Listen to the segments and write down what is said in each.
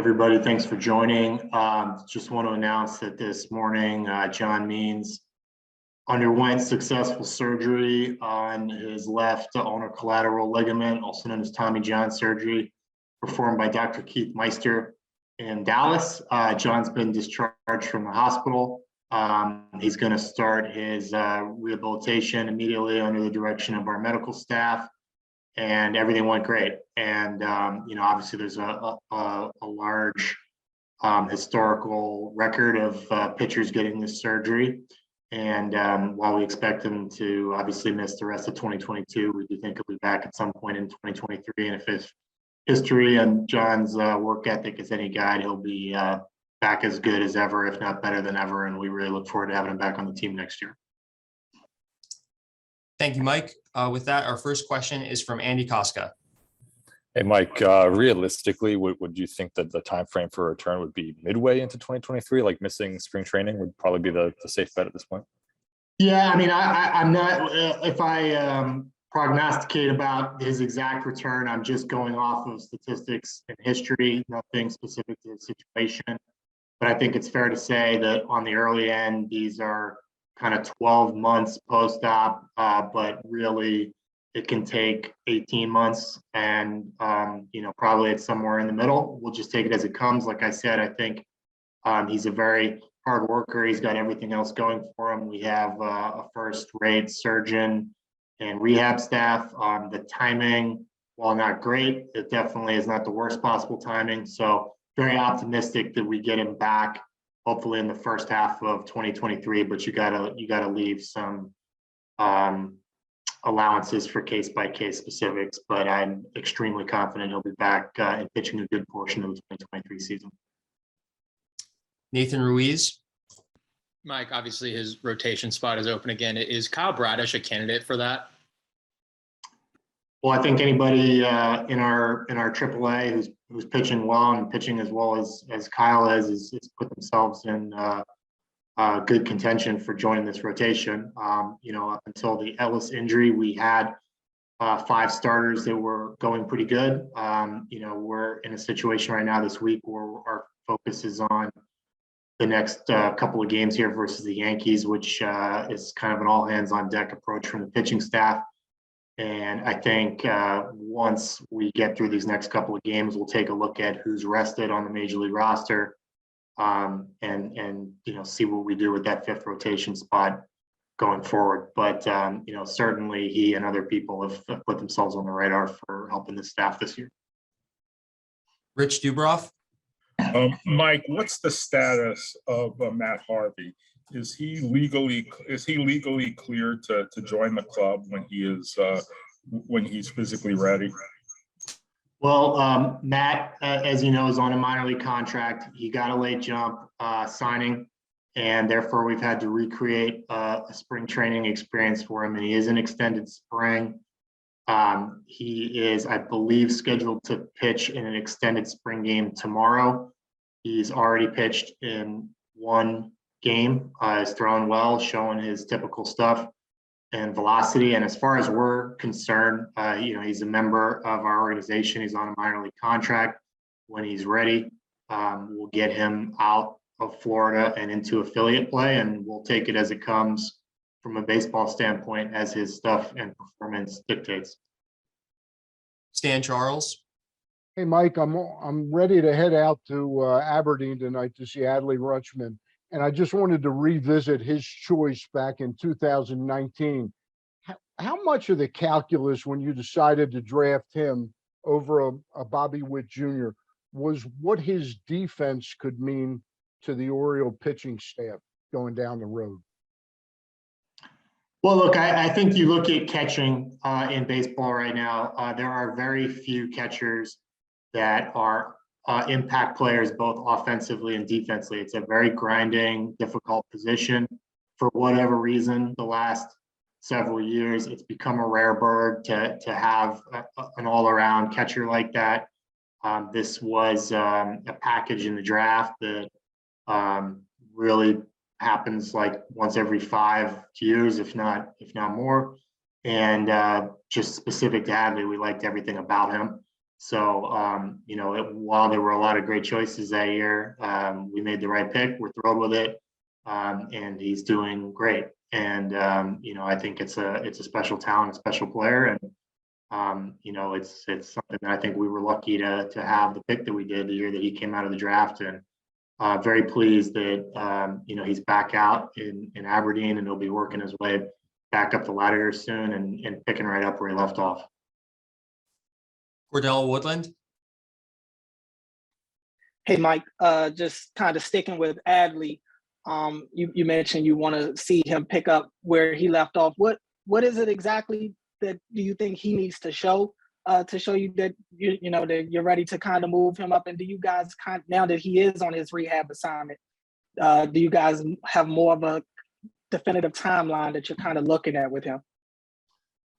Everybody, thanks for joining. Just want to announce that this morning, John Means underwent successful surgery on his left ulnar collateral ligament, also known as Tommy John surgery, performed by Dr. Keith Meister in Dallas. John's been discharged from the hospital. He's going to start his rehabilitation immediately under the direction of our medical staff. And everything went great. And, obviously there's a large historical record of pitchers getting this surgery. And while we expect him to obviously miss the rest of 2022, we do think he'll be back at some point in 2023. And if his history and John's work ethic is any guide, he'll be back as good as ever, if not better than ever. And we really look forward to having him back on the team next year. Thank you, Mike. With that, our first question is from Andy Koska. Hey, Mike, realistically, would you think that the time frame for a return would be midway into 2023? Like missing spring training would probably be the safe bet at this point? Yeah, I mean, I'm not, if I prognosticate about his exact return, I'm just going off of statistics and history, nothing specific to the situation. But I think it's fair to say that on the early end, these are kind of 12 months post-op, but really it can take 18 months and, probably it's somewhere in the middle. We'll just take it as it comes. Like I said, I think he's a very hard worker. He's got everything else going for him. We have a first-rate surgeon and rehab staff. The timing, while not great, it definitely is not the worst possible timing. So very optimistic that we get him back hopefully in the first half of 2023, but you gotta leave some allowances for case-by-case specifics, but I'm extremely confident he'll be back and pitching a good portion of the 2023 season. Nathan Ruiz. Mike, obviously his rotation spot is open again. Is Kyle Bradish a candidate for that? Well, I think anybody in our AAA who's pitching well and pitching as well as Kyle is put themselves in good contention for joining this rotation. Up until the Ellis injury, we had 5 starters that were going pretty good. We're in a situation right now this week where our focus is on the next couple of games here versus the Yankees, which is kind of an all hands on deck approach from the pitching staff. And I think once we get through these next couple of games, we'll take a look at who's rested on the major league roster and see what we do with that 5th rotation spot going forward. But, certainly he and other people have put themselves on the radar for helping the staff this year. Rich Dubroff. Mike, what's the status of Matt Harvey? Is he legally cleared to join the club when he's physically ready? Well, Matt, as you know, is on a minor league contract. He got a late jump signing, and therefore we've had to recreate a spring training experience for him. And he is an extended spring. He is, I believe, scheduled to pitch in an extended spring game tomorrow. He's already pitched in 1 game, is throwing well, showing his typical stuff and velocity. And as far as we're concerned, he's a member of our organization. He's on a minor league contract. When he's ready, we'll get him out of Florida and into affiliate play, and we'll take it as it comes from a baseball standpoint as his stuff and performance dictates. Stan Charles. Hey, Mike, I'm ready to head out to Aberdeen tonight to see Adley Rutschman. And I just wanted to revisit his choice back in 2019. How much of the calculus when you decided to draft him over a Bobby Witt Jr. was what his defense could mean to the Oriole pitching staff going down the road? Well, look, I think you look at catching in baseball right now, there are very few catchers that are impact players both offensively and defensively. It's a very grinding, difficult position. For whatever reason, the last several years, it's become a rare bird to have an all-around catcher like that. This was a package in the draft that really happens like once every 5 years, if not more. And just specific to Adley, we liked everything about him. So, while there were a lot of great choices that year, we made the right pick. We're thrilled with it. And he's doing great. And, I think it's a special talent, a special player. And, it's something that I think we were lucky to have the pick that we did the year that he came out of the draft. And very pleased that, he's back out in Aberdeen, and he'll be working his way back up the ladder soon and picking right up where he left off. Cordell Woodland. Hey, Mike, just kind of sticking with Adley. You mentioned you want to see him pick up where he left off. What is it exactly that do you think he needs to show you that that you're ready to kind of move him up? And do you guys now that he is on his rehab assignment, do you guys have more of a definitive timeline that you're kind of looking at with him?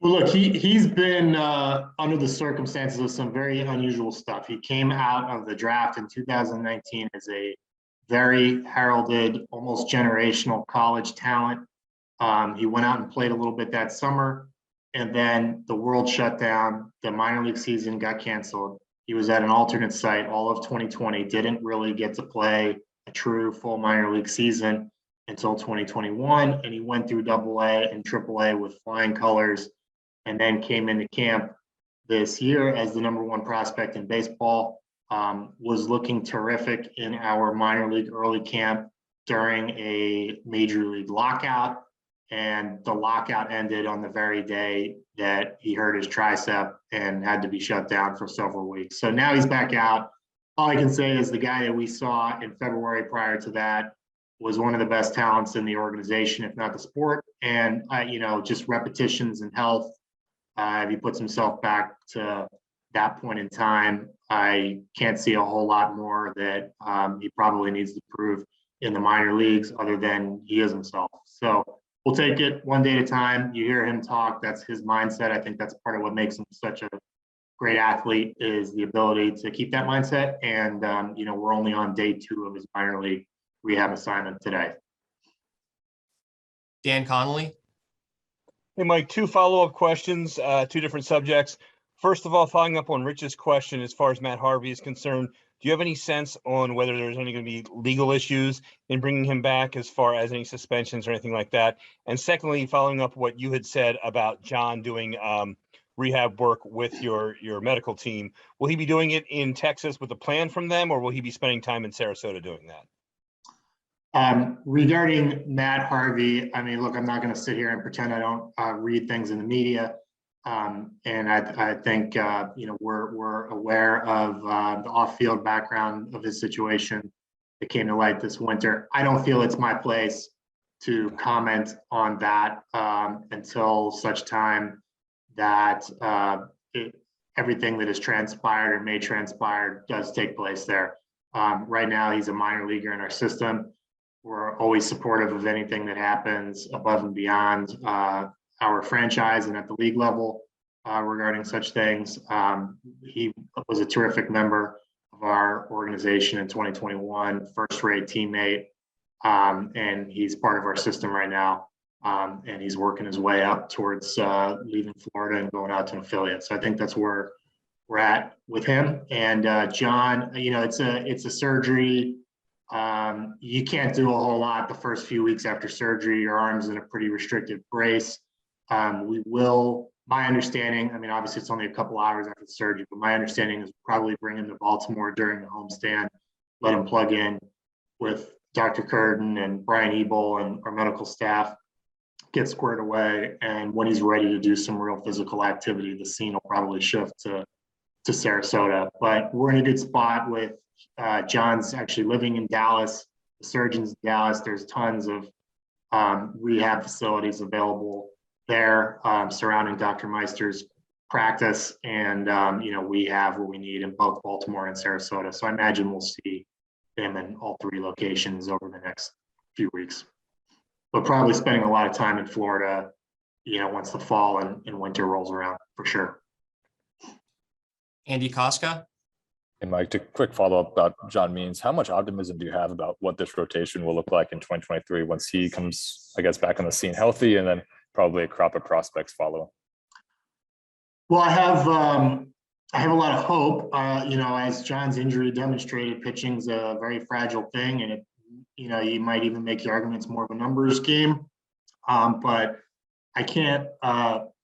Well, look, he's been under the circumstances of some very unusual stuff. He came out of the draft in 2019 as a very heralded, almost generational college talent. He went out and played a little bit that summer, and then the world shut down. The minor league season got canceled. He was at an alternate site all of 2020, didn't really get to play a true full minor league season until 2021, and he went through AA and AAA with flying colors, and then came into camp this year as the #1 prospect in baseball. Was looking terrific in our minor league early camp during a major league lockout, and the lockout ended on the very day that he hurt his tricep and had to be shut down for several weeks. So now he's back out. All I can say is the guy that we saw in February prior to that was one of the best talents in the organization, if not the sport. And just repetitions and health. If he puts himself back to that point in time, I can't see a whole lot more that he probably needs to prove in the minor leagues other than he is himself. So we'll take it one day at a time. You hear him talk, that's his mindset. I think that's part of what makes him such a great athlete, is the ability to keep that mindset. And, we're only on day 2 of his minor league rehab assignment today. Dan Connolly. Hey, Mike, 2 follow-up questions, 2 different subjects. First of all, following up on Rich's question, as far as Matt Harvey is concerned, do you have any sense on whether there's any going to be legal issues in bringing him back, as far as any suspensions or anything like that? And secondly, following up what you had said about John doing rehab work with your medical team, will he be doing it in Texas with a plan from them, or will he be spending time in Sarasota doing that? Regarding Matt Harvey, I mean, look, I'm not going to sit here and pretend I don't read things in the media. And I think, we're aware of the off-field background of his situation that came to light this winter. I don't feel it's my place to comment on that until such time that everything that has transpired or may transpire does take place there. Right now, he's a minor leaguer in our system. We're always supportive of anything that happens above and beyond our franchise and at the league level regarding such things. He was a terrific member of our organization in 2021, first-rate teammate, and he's part of our system right now. And he's working his way up towards leaving Florida and going out to an affiliate. So I think that's where we're at with him. And John, it's a surgery. You can't do a whole lot the first few weeks after surgery. Your arm's in a pretty restricted brace. My understanding, I mean, obviously it's only a couple hours after the surgery, but my understanding is probably bring him to Baltimore during the homestand, let him plug in with Dr. Curtin and Brian Ebel and our medical staff, get squared away. And when he's ready to do some real physical activity, the scene will probably shift to Sarasota. But we're in a good spot with John's actually living in Dallas, the surgeon's in Dallas. There's tons of rehab facilities available there surrounding Dr. Meister's practice. And, we have what we need in both Baltimore and Sarasota. So I imagine we'll see him in all 3 locations over the next few weeks. But probably spending a lot of time in Florida, once the fall and winter rolls around, for sure. Andy Koska. And Mike, to quick follow-up about John Means, how much optimism do you have about what this rotation will look like in 2023 once he comes, I guess, back on the scene healthy, and then probably a crop of prospects follow? Well, I have I have a lot of hope. As John's injury demonstrated, pitching's a very fragile thing, and you might even make the arguments more of a numbers game. But I can't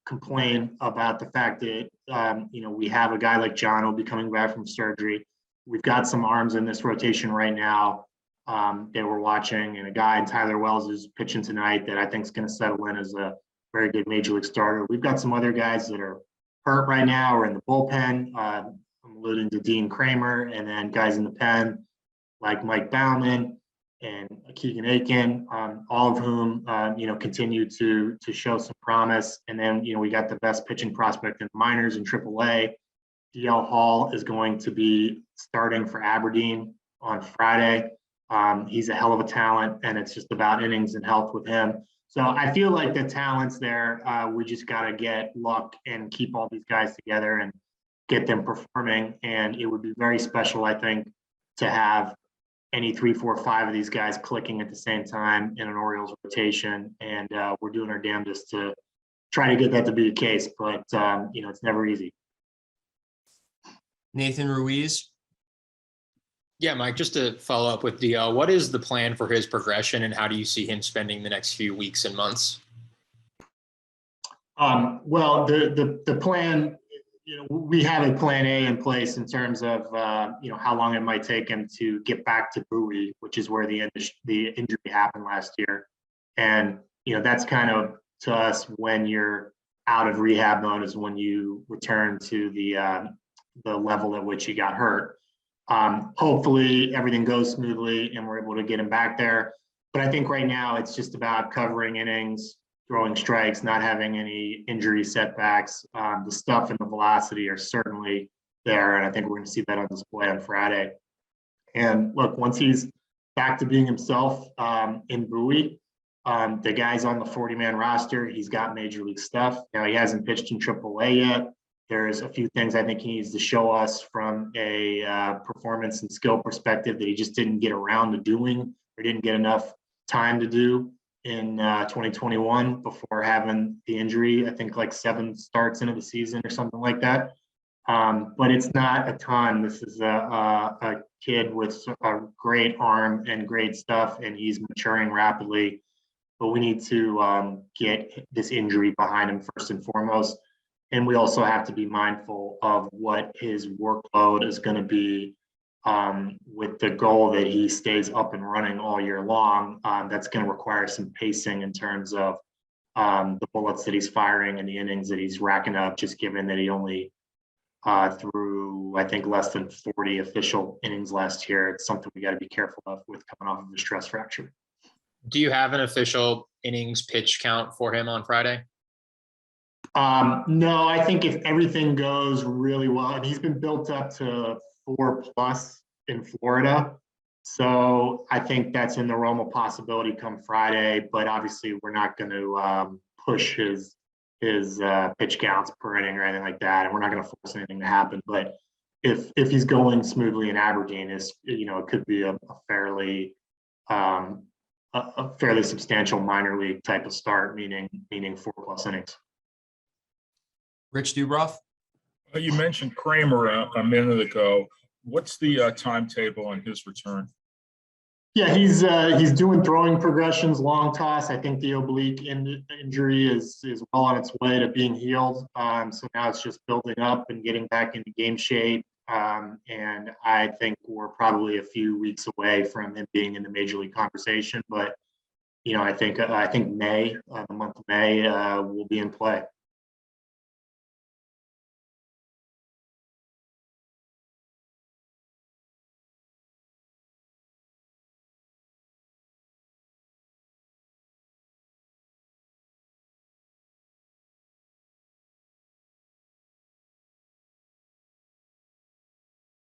complain about the fact that we have a guy like John who'll be coming back from surgery. We've got some arms in this rotation right now that we're watching, and a guy in Tyler Wells who's pitching tonight that I think is going to settle in as a very good major league starter. We've got some other guys that are hurt right now or in the bullpen. I'm alluding to Dean Kramer, and then guys in the pen like Mike Bauman and Keegan Aiken, all of whom continue to show some promise. And then we got the best pitching prospect in the minors in AAA. DL Hall is going to be starting for Aberdeen on Friday. He's a hell of a talent, and it's just about innings and health with him. So I feel like the talent's there. We just got to get luck and keep all these guys together and get them performing. And it would be very special, I think, to have any 3, 4, 5 of these guys clicking at the same time in an Orioles rotation. And we're doing our damnedest to try to get that to be the case. But, it's never easy. Nathan Ruiz. Yeah, Mike, just to follow up with DL, what is the plan for his progression and how do you see him spending the next few weeks and months? Well, the plan, we have a plan A in place in terms of, how long it might take him to get back to Bowie, which is where the injury happened last year. And, that's kind of to us when you're out of rehab mode is when you return to the level at which he got hurt. Hopefully everything goes smoothly and we're able to get him back there. But I think right now it's just about covering innings, throwing strikes, not having any injury setbacks. The stuff and the velocity are certainly there. And I think we're going to see that on display on Friday. And look, once he's back to being himself in Bowie, the guy's on the 40-man roster. He's got major league stuff. Now he hasn't pitched in AAA yet. There's a few things I think he needs to show us from a performance and skill perspective that he just didn't get around to doing or didn't get enough time to do in 2021 before having the injury. I think like 7 starts into the season or something like that. But it's not a ton. This is a kid with a great arm and great stuff, and he's maturing rapidly. But we need to get this injury behind him first and foremost. And we also have to be mindful of what his workload is going to be with the goal that he stays up and running all year long. That's going to require some pacing in terms of the bullets that he's firing and the innings that he's racking up, just given that he only threw, I think, less than 40 official innings last year. It's something we got to be careful of with coming off of a stress fracture. Do you have an official innings pitch count for him on Friday? No, I think if everything goes really well, and he's been built up to 4+ in Florida. So I think that's in the realm of possibility come Friday, but obviously we're not going to push his pitch counts per inning or anything like that. And we're not going to force anything to happen. But if he's going smoothly in Aberdeen, it could be a fairly substantial minor league type of start, meaning 4+ innings. Rich Dubroff. You mentioned Kramer a minute ago. What's the timetable on his return? Yeah, he's doing throwing progressions, long toss. I think the oblique injury is well on its way to being healed. So now it's just building up and getting back into game shape. And I think we're probably a few weeks away from him being in the major league conversation. But I think May, the month of May, will be in play.